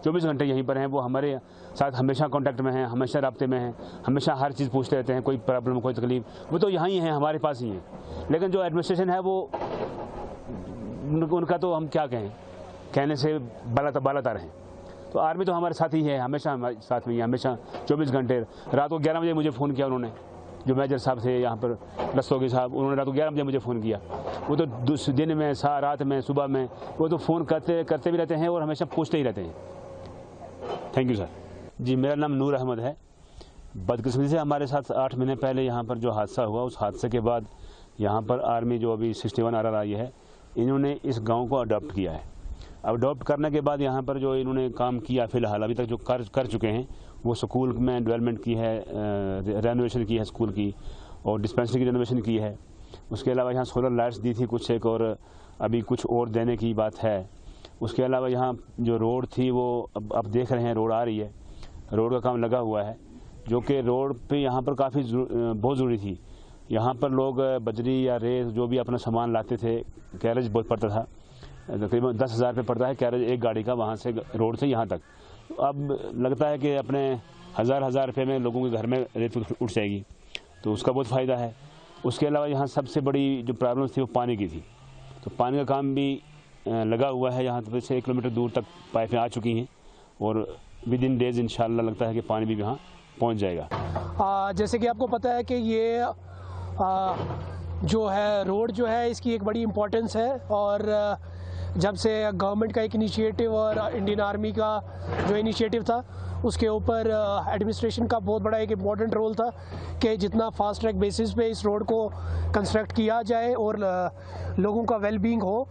24 घंटे यहीं पर हैं। वो हमारे साथ हमेशा कांटेक्ट में हैं, हमेशा राब्ते में हैं, हमेशा हर चीज़ पूछते रहते हैं, कोई प्रॉब्लम कोई तकलीफ, वो तो यहाँ ही हैं, हमारे पास ही हैं। लेकिन जो एडमिनिस्ट्रेशन है वो उनका तो हम क्या कहें, कहने से बालातर हैं। तो आर्मी तो हमारे साथ ही है, हमेशा हमारे साथ में ही, हमेशा 24 घंटे। रात को 11 बजे मुझे फ़ोन किया उन्होंने, जो मेजर साहब थे यहाँ पर रस्तोगी साहब, उन्होंने रात को 11 बजे मुझे फ़ोन किया। वो तो दिन में, रात में, सुबह में, वो तो फ़ोन करते भी रहते हैं और हमेशा पूछते ही रहते हैं। Thank you sir. जी, मेरा नाम नूर अहमद है। बदकिस्मती से हमारे साथ 8 महीने पहले यहाँ पर जो हादसा हुआ, उस हादसे के बाद यहाँ पर आर्मी जो अभी 61 RRI है, इन्होंने इस गाँव को अडॉप्ट किया है। अडॉप्ट करने के बाद यहाँ पर जो इन्होंने काम किया फ़िलहाल अभी तक जो कर चुके हैं, वो स्कूल में डेवलपमेंट की है, रेनोवेशन की है स्कूल की, और डिस्पेंसरी की रेनोवेशन की है। उसके अलावा यहाँ सोलर लाइट्स दी थी कुछ एक, और अभी कुछ और देने की बात है। उसके अलावा यहाँ जो रोड थी वो अब देख रहे हैं, रोड आ रही है, रोड का काम लगा हुआ है, जो कि रोड पे यहाँ पर काफ़ी बहुत ज़रूरी थी। यहाँ पर लोग बजरी या रेत जो भी अपना सामान लाते थे, कैरेज बहुत पड़ता था, तकरीबन 10,000 रुपये पड़ता है कैरेज एक गाड़ी का, वहाँ से रोड से यहाँ तक। अब लगता है कि अपने हज़ार रुपये में लोगों के घर में रेत उठ जाएगी, तो उसका बहुत फ़ायदा है। उसके अलावा यहाँ सबसे बड़ी जो प्रॉब्लम थी वो पानी की थी, तो पानी का काम भी लगा हुआ है। यहाँ से 1 किलोमीटर दूर तक पाइपें आ चुकी हैं, और विद इन डेज इंशाल्लाह लगता है कि पानी भी यहाँ पहुँच जाएगा। जैसे कि आपको पता है कि ये जो है रोड जो है, इसकी एक बड़ी इम्पोर्टेंस है, और जब से गवर्नमेंट का एक इनिशिएटिव और इंडियन आर्मी का जो इनिशिएटिव था, उसके ऊपर एडमिनिस्ट्रेशन का बहुत बड़ा एक इम्पॉर्टेंट रोल था कि जितना फास्ट ट्रैक बेसिस पे इस रोड को कंस्ट्रक्ट किया जाए और लोगों का वेलबींग हो,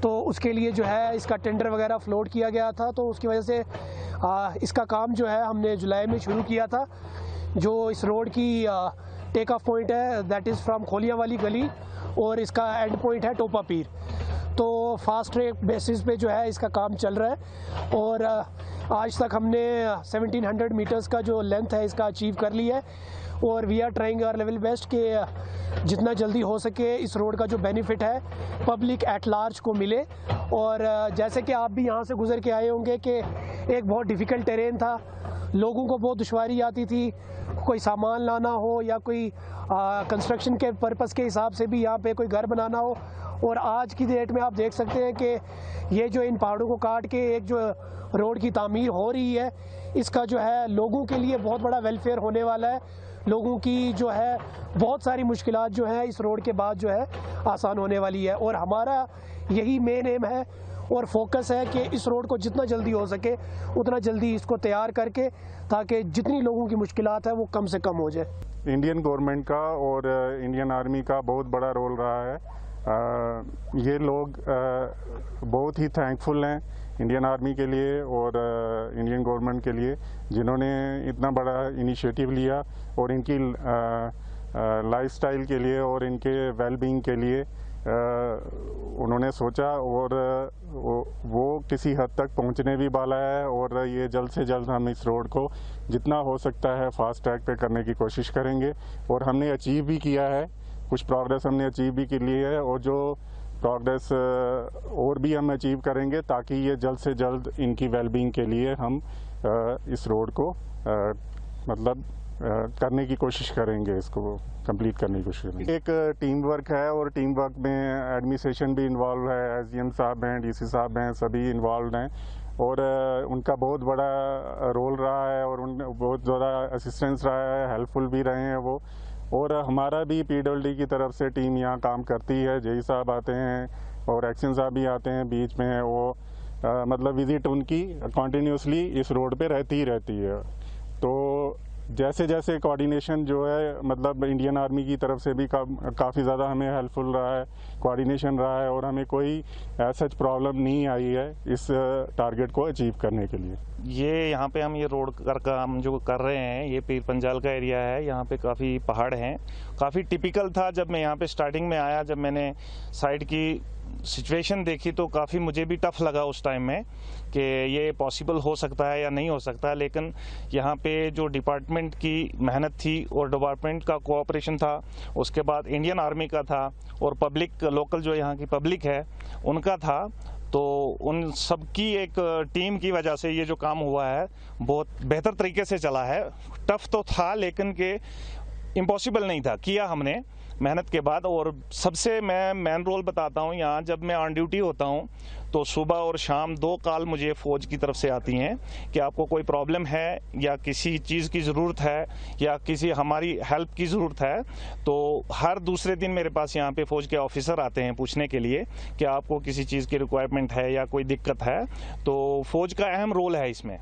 तो उसके लिए जो है इसका टेंडर वगैरह फ्लोट किया गया था। तो उसकी वजह से इसका काम जो है हमने जुलाई में शुरू किया था। जो इस रोड की टेक ऑफ पॉइंट है, दैट इज़ फ्रॉम खोलिया वाली गली, और इसका एंड पॉइंट है टोपा पीर। तो फास्ट ट्रैक बेसिस पे जो है इसका काम चल रहा है, और आज तक हमने 1700 मीटर्स का जो लेंथ है इसका अचीव कर लिया है, और we are trying our level best कि जितना जल्दी हो सके इस रोड का जो बेनिफिट है पब्लिक एट लार्ज को मिले। और जैसे कि आप भी यहाँ से गुजर के आए होंगे कि एक बहुत डिफ़िकल्ट टेरेन था, लोगों को बहुत दुश्वारी आती थी, कोई सामान लाना हो या कोई कंस्ट्रक्शन के पर्पज़ के हिसाब से भी यहाँ पे कोई घर बनाना हो। और आज की डेट में आप देख सकते हैं कि ये जो इन पहाड़ों को काट के एक जो रोड की तामीर हो रही है, इसका जो है लोगों के लिए बहुत बड़ा वेलफेयर होने वाला है। लोगों की जो है बहुत सारी मुश्किलात जो है इस रोड के बाद जो है आसान होने वाली है, और हमारा यही मेन एम है और फोकस है कि इस रोड को जितना जल्दी हो सके उतना जल्दी इसको तैयार करके, ताकि जितनी लोगों की मुश्किलात है वो कम से कम हो जाए। इंडियन गवर्नमेंट का और इंडियन आर्मी का बहुत बड़ा रोल रहा है। ये लोग बहुत ही थैंकफुल हैं इंडियन आर्मी के लिए और इंडियन गवर्नमेंट के लिए, जिन्होंने इतना बड़ा इनिशिएटिव लिया और इनकी लाइफस्टाइल के लिए और इनके वेलबींग के लिए उन्होंने सोचा, और वो किसी हद तक पहुंचने भी वाला है। और ये जल्द से जल्द हम इस रोड को जितना हो सकता है फास्ट ट्रैक पे करने की कोशिश करेंगे, और हमने अचीव भी किया है, कुछ प्रोग्रेस हमने अचीव भी की ली है, और जो प्रोग्रेस और भी हम अचीव करेंगे, ताकि ये जल्द से जल्द इनकी वेलबींग के लिए हम इस रोड को मतलब करने की कोशिश करेंगे, इसको कंप्लीट करने की कोशिश करेंगे। एक टीम वर्क है, और टीम वर्क में एडमिनिस्ट्रेशन भी इन्वॉल्व है, एसडीएम साहब हैं, डीसी साहब हैं, सभी इन्वॉल्व हैं, और उनका बहुत बड़ा रोल रहा है, और उन बहुत ज़्यादा असिस्टेंस रहा है, हेल्पफुल भी रहे हैं वो। और हमारा भी पीडब्ल्यूडी की तरफ से टीम यहाँ काम करती है, जेई साहब आते हैं और एक्शन साहब भी आते हैं बीच में, वो मतलब विजिट उनकी कंटिन्यूसली इस रोड पे रहती है। तो जैसे जैसे कोऑर्डिनेशन जो है मतलब इंडियन आर्मी की तरफ से भी काफ़ी ज़्यादा हमें हेल्पफुल रहा है, कोऑर्डिनेशन रहा है, और हमें कोई सच प्रॉब्लम नहीं आई है इस टारगेट को अचीव करने के लिए। ये यहाँ पे हम ये रोड का काम जो कर रहे हैं, ये पीर पंजाल का एरिया है, यहाँ पे काफ़ी पहाड़ हैं। काफ़ी टिपिकल था जब मैं यहाँ पे स्टार्टिंग में आया, जब मैंने साइड की सिचुएशन देखी तो काफ़ी मुझे भी टफ लगा उस टाइम में कि ये पॉसिबल हो सकता है या नहीं हो सकता है। लेकिन यहाँ पे जो डिपार्टमेंट की मेहनत थी और डिपार्टमेंट का कोऑपरेशन था, उसके बाद इंडियन आर्मी का था, और पब्लिक लोकल जो यहाँ की पब्लिक है उनका था, तो उन सबकी एक टीम की वजह से ये जो काम हुआ है बहुत बेहतर तरीके से चला है। टफ तो था लेकिन के इम्पॉसिबल नहीं था, किया हमने मेहनत के बाद। और सबसे मैं मेन रोल बताता हूँ, यहाँ जब मैं ऑन ड्यूटी होता हूँ तो सुबह और शाम 2 कॉल मुझे फ़ौज की तरफ से आती हैं कि आपको कोई प्रॉब्लम है या किसी चीज़ की ज़रूरत है या किसी हमारी हेल्प की ज़रूरत है, तो हर दूसरे दिन मेरे पास यहाँ पे फ़ौज के ऑफिसर आते हैं पूछने के लिए कि आपको किसी चीज़ की रिक्वायरमेंट है या कोई दिक्कत है। तो फ़ौज का अहम रोल है इसमें।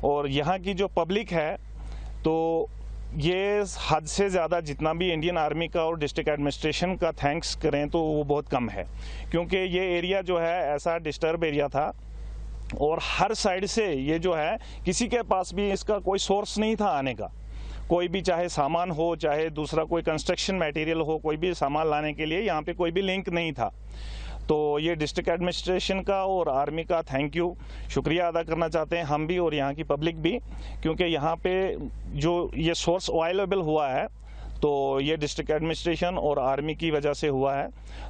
और यहाँ की जो पब्लिक है तो ये हद से ज़्यादा जितना भी इंडियन आर्मी का और डिस्ट्रिक्ट एडमिनिस्ट्रेशन का थैंक्स करें तो वो बहुत कम है, क्योंकि ये एरिया जो है ऐसा डिस्टर्ब एरिया था और हर साइड से ये जो है किसी के पास भी इसका कोई सोर्स नहीं था आने का। कोई भी चाहे सामान हो चाहे दूसरा कोई कंस्ट्रक्शन मटेरियल हो, कोई भी सामान लाने के लिए यहाँ पे कोई भी लिंक नहीं था। तो ये डिस्ट्रिक्ट एडमिनिस्ट्रेशन का और आर्मी का थैंक यू, शुक्रिया अदा करना चाहते हैं हम भी और यहाँ की पब्लिक भी, क्योंकि यहाँ पे जो ये सोर्स अवेलेबल हुआ है तो ये डिस्ट्रिक्ट एडमिनिस्ट्रेशन और आर्मी की वजह से हुआ है।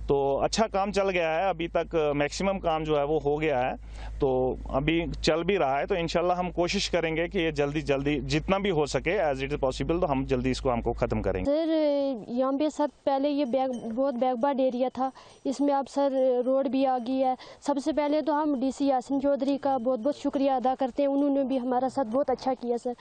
तो अच्छा काम चल गया है, अभी तक मैक्सिमम काम जो है वो हो गया है, तो अभी चल भी रहा है। तो इंशाल्लाह हम कोशिश करेंगे कि ये जल्दी जितना भी हो सके एज इट इज़ पॉसिबल तो हम जल्दी इसको हमको ख़त्म करेंगे। सर यहाँ पे सर पहले ये बहुत बैकवर्ड एरिया था, इसमें अब सर रोड भी आ गई है। सबसे पहले तो हम DC यासिन चौधरी का बहुत बहुत शुक्रिया अदा करते हैं, उन्होंने भी हमारा साथ बहुत अच्छा किया सर।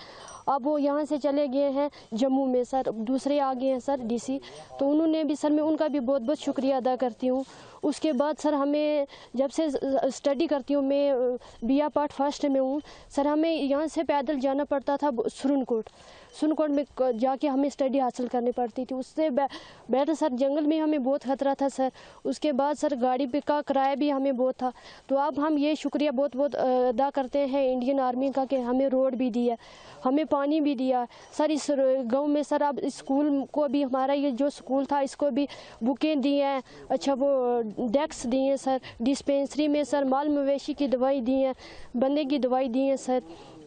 अब वो यहाँ से चले गए हैं जम्मू में सर, दूसरे आ गए हैं सर DC, तो उन्होंने भी सर मैं उनका भी बहुत बहुत शुक्रिया अदा करती हूँ। उसके बाद सर हमें जब से स्टडी करती हूँ, मैं BA पार्ट फर्स्ट में हूँ सर, हमें यहाँ से पैदल जाना पड़ता था सुरनकोट में जाके हमें स्टडी हासिल करनी पड़ती थी। उससे बेटर सर जंगल में हमें बहुत ख़तरा था सर। उसके बाद सर गाड़ी पे का किराया भी हमें बहुत था। तो अब हम ये शुक्रिया बहुत बहुत अदा करते हैं इंडियन आर्मी का कि हमें रोड भी दिया, हमें पानी भी दिया सर। इस गांव में सर अब स्कूल को भी, हमारा ये जो स्कूल था इसको भी बुकें दी हैं, अच्छा वो डेस्क दिए हैं सर। डिस्पेंसरी में सर माल मवेशी की दवाई दी है, बंदे की दवाई दी है सर।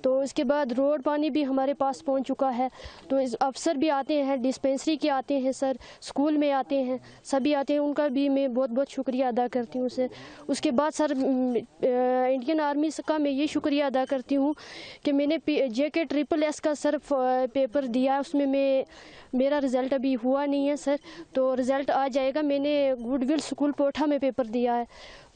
तो इसके बाद रोड पानी भी हमारे पास पहुंच चुका है। तो इस अफसर भी आते हैं, डिस्पेंसरी के आते हैं सर, स्कूल में आते हैं, सभी आते हैं, उनका भी मैं बहुत बहुत शुक्रिया अदा करती हूँ सर। उसके बाद सर इंडियन आर्मी का मैं ये शुक्रिया अदा करती हूँ कि मैंने JK SSS का सर पेपर दिया है, उसमें मेरा रिज़ल्ट अभी हुआ नहीं है सर, तो रिज़ल्ट आ जाएगा। मैंने गुडविल स्कूल पोठा में पेपर दिया है,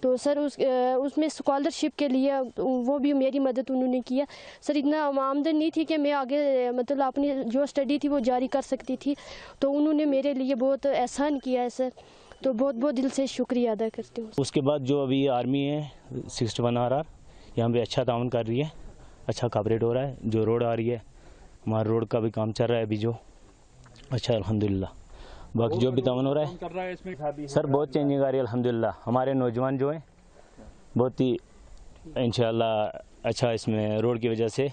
तो सर उसमें स्कॉलरशिप के लिए वो भी मेरी मदद उन्होंने किया सर। इतना आमदन नहीं थी कि मैं आगे मतलब अपनी जो स्टडी थी वो जारी कर सकती थी, तो उन्होंने मेरे लिए बहुत एहसान किया है सर। तो बहुत बहुत दिल से शुक्रिया अदा करती हूँ। उसके बाद जो अभी आर्मी है 61 RR यहाँ पे अच्छा ताउन कर रही है, अच्छा कवरेज हो रहा है। जो रोड आ रही है, हमारा रोड का भी काम चल रहा है अभी जो, अच्छा अल्हम्दुलिल्लाह। बाकी जो भी ताउन हो रहा है इसमें सर बहुत चेंजिंग आ रही है अल्हम्दुलिल्लाह। हमारे नौजवान जो हैं बहुत ही इंशाल्लाह अच्छा इसमें रोड की वजह से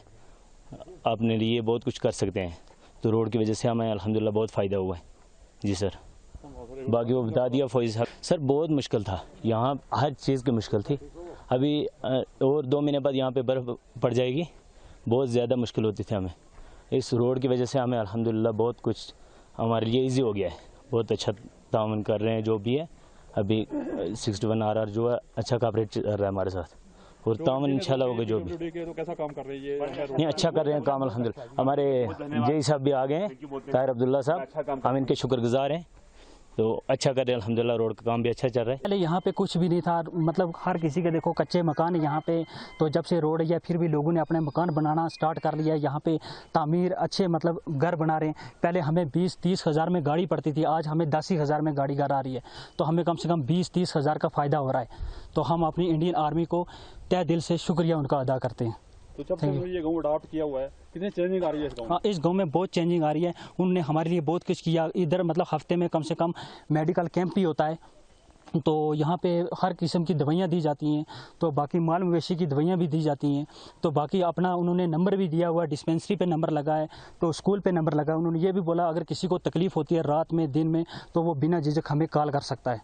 अपने लिए बहुत कुछ कर सकते हैं। तो रोड की वजह से हमें अल्हम्दुलिल्लाह बहुत फ़ायदा हुआ है जी सर। बाकी वो बता दिया फौजी साहब। सर बहुत मुश्किल था, यहाँ हर चीज़ की मुश्किल थी। अभी और 2 महीने बाद यहाँ पे बर्फ़ पड़ जाएगी, बहुत ज़्यादा मुश्किल होती थी हमें। इस रोड की वजह से हमें अल्हम्दुलिल्लाह बहुत कुछ हमारे लिए ईजी हो गया है। बहुत अच्छा ताउन कर रहे हैं जो भी है। अभी 61 RR जो है अच्छा कवरेज कर रहा है हमारे साथ, और ताउन इंशाल्लाह होगा जो भी। तो कैसा काम कर रही है? नहीं अच्छा कर रहे हैं काम अल्हम्दुलिल्लाह। हमारे JE साहब भी आ गए हैं, ताहिर अब्दुल्ला साहब, हम इनके शुक्रगुजार हैं। तो अच्छा कर रहे हैं अल्हम्दुलिल्लाह, रोड का काम भी अच्छा चल रहा है। पहले यहाँ पे कुछ भी नहीं था, मतलब हर किसी के देखो कच्चे मकान है यहाँ पे। तो जब से रोड है फिर भी लोगों ने अपने मकान बनाना स्टार्ट कर लिया है। यहाँ पे तामीर अच्छे मतलब घर बना रहे हैं। पहले हमें 20-30 हज़ार में गाड़ी पड़ती थी, आज हमें 10 हज़ार में गाड़ी घर आ रही है। तो हमें कम से कम 20-30 हज़ार का फ़ायदा हो रहा है। तो हम अपनी इंडियन आर्मी को तहे दिल से शुक्रिया उनका अदा करते हैं। तो जब से ये गाँव अडॉप्ट किया हुआ है, कितनी चेंजिंग आ रही है इस गाँव में? हाँ, इस गांव में बहुत चेंजिंग आ रही है। उन्होंने हमारे लिए बहुत कुछ किया। इधर मतलब हफ्ते में कम से कम मेडिकल कैंप भी होता है, तो यहाँ पे हर किस्म की दवाइयाँ दी जाती हैं। तो बाकी माल मवेशी की दवाइयाँ भी दी जाती हैं। तो बाकी अपना उन्होंने नंबर भी दिया हुआ है, डिस्पेंसरी पे नंबर लगा है, तो स्कूल पे नंबर लगा है। उन्होंने ये भी बोला अगर किसी को तकलीफ़ होती है रात में दिन में तो वो बिना झिझक हमें कॉल कर सकता है।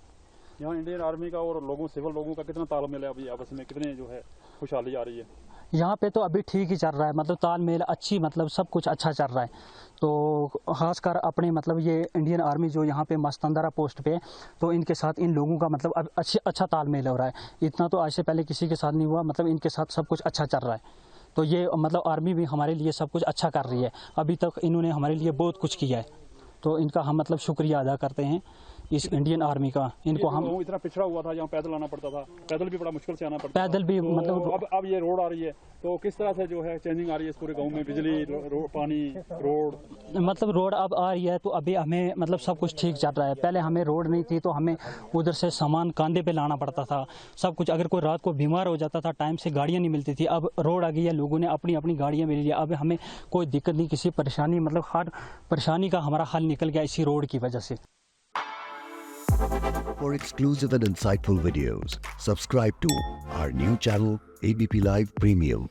यहाँ इंडियन आर्मी का और लोगों सिविल लोगों का कितना तालमेल है अभी आपस में, कितने जो है खुशहाली आ रही है? यहाँ पे तो अभी ठीक ही चल रहा है, मतलब तालमेल अच्छी, मतलब सब कुछ अच्छा चल रहा है। तो खासकर अपने मतलब ये इंडियन आर्मी जो यहाँ पे मस्तंदरा पोस्ट पे, तो इनके साथ इन लोगों का मतलब अब अच्छा तालमेल हो रहा है। इतना तो आज से पहले किसी के साथ नहीं हुआ, मतलब इनके साथ सब कुछ अच्छा चल रहा है। तो ये मतलब आर्मी भी हमारे लिए सब कुछ अच्छा कर रही है। अभी तक इन्होंने हमारे लिए बहुत कुछ किया है, तो इनका हम मतलब शुक्रिया अदा करते हैं इस इंडियन आर्मी का। इनको हम इतना पिछड़ा हुआ था, यहाँ पैदल आना पड़ता था, पैदल भी बड़ा मुश्किल से आना पड़ता पैदल भी तो मतलब अब ये रोड आ रही है, तो किस तरह से जो है चेंजिंग आ रही है इस पूरे गांव में, बिजली, पानी, रोड? मतलब रोड अब आ रही है, तो अभी हमें मतलब सब कुछ ठीक चल रहा है। पहले हमें रोड नहीं थी, तो हमें उधर से सामान कंधे पे लाना पड़ता था सब कुछ। अगर कोई रात को बीमार हो जाता था, टाइम से गाड़ियाँ नहीं मिलती थी। अब रोड आ गई है, लोगों ने अपनी अपनी गाड़ियाँ मिल ली। अब हमें कोई दिक्कत नहीं, किसी परेशानी, मतलब हर परेशानी का हमारा हल निकल गया इसी रोड की वजह से। For exclusive and insightful videos, subscribe to our new channel ABP Live Premium.